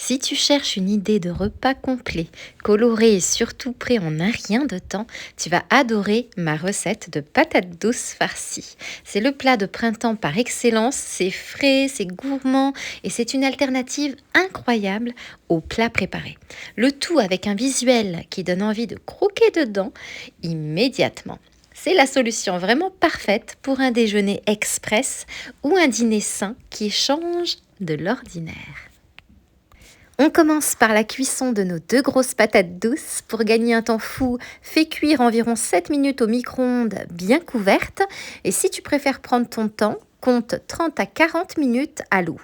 Si tu cherches une idée de repas complet, coloré et surtout prêt en un rien de temps, tu vas adorer ma recette de patates douces farcies. C'est le plat de printemps par excellence, c'est frais, c'est gourmand et c'est une alternative incroyable aux plats préparés. Le tout avec un visuel qui donne envie de croquer dedans immédiatement. C'est la solution vraiment parfaite pour un déjeuner express ou un dîner sain qui change de l'ordinaire. On commence par la cuisson de nos deux grosses patates douces. Pour gagner un temps fou, fais cuire environ 7 minutes au micro-ondes bien couvertes. Et si tu préfères prendre ton temps, compte 30 à 40 minutes à l'eau.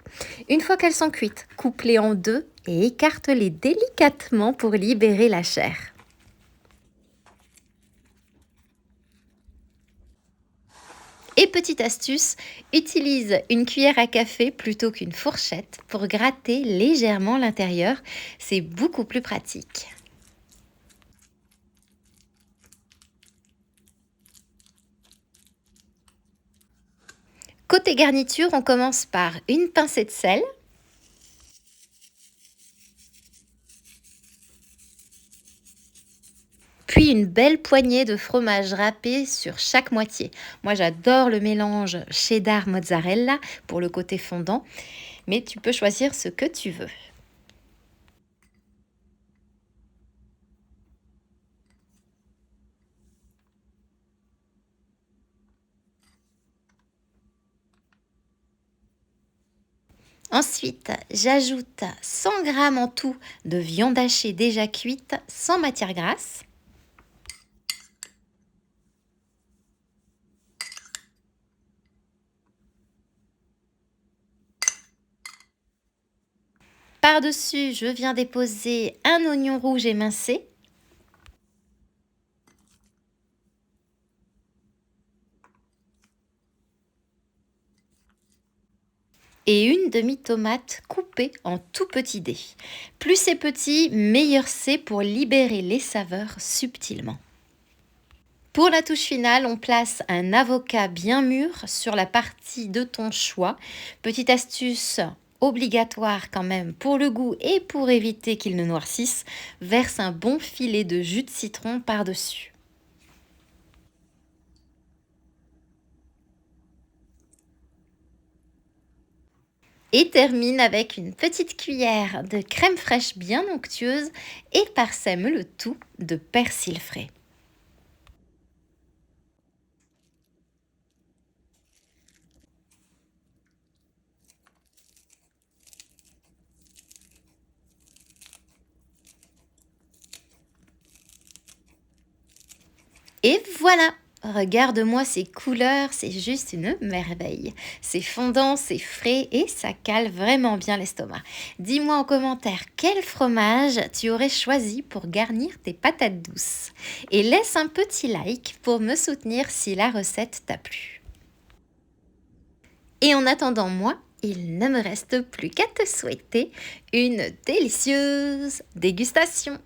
Une fois qu'elles sont cuites, coupe-les en deux et écarte-les délicatement pour libérer la chair. Et petite astuce, utilise une cuillère à café plutôt qu'une fourchette pour gratter légèrement l'intérieur. C'est beaucoup plus pratique. Côté garniture, on commence par une pincée de sel, puis une belle poignée de fromage râpé sur chaque moitié. Moi, j'adore le mélange cheddar-mozzarella pour le côté fondant, mais tu peux choisir ce que tu veux. Ensuite, j'ajoute 100 grammes en tout de viande hachée déjà cuite sans matière grasse. Par-dessus, je viens déposer un oignon rouge émincé et une demi-tomate coupée en tout petits dés. Plus c'est petit, meilleur c'est pour libérer les saveurs subtilement. Pour la touche finale, on place un avocat bien mûr sur la partie de ton choix. Petite astuce obligatoire quand même pour le goût et pour éviter qu'il ne noircisse, verse un bon filet de jus de citron par-dessus. Et termine avec une petite cuillère de crème fraîche bien onctueuse et parsème le tout de persil frais. Et voilà! Regarde-moi ces couleurs, c'est juste une merveille. C'est fondant, c'est frais et ça cale vraiment bien l'estomac. Dis-moi en commentaire quel fromage tu aurais choisi pour garnir tes patates douces. Et laisse un petit like pour me soutenir si la recette t'a plu. Et en attendant moi, il ne me reste plus qu'à te souhaiter une délicieuse dégustation.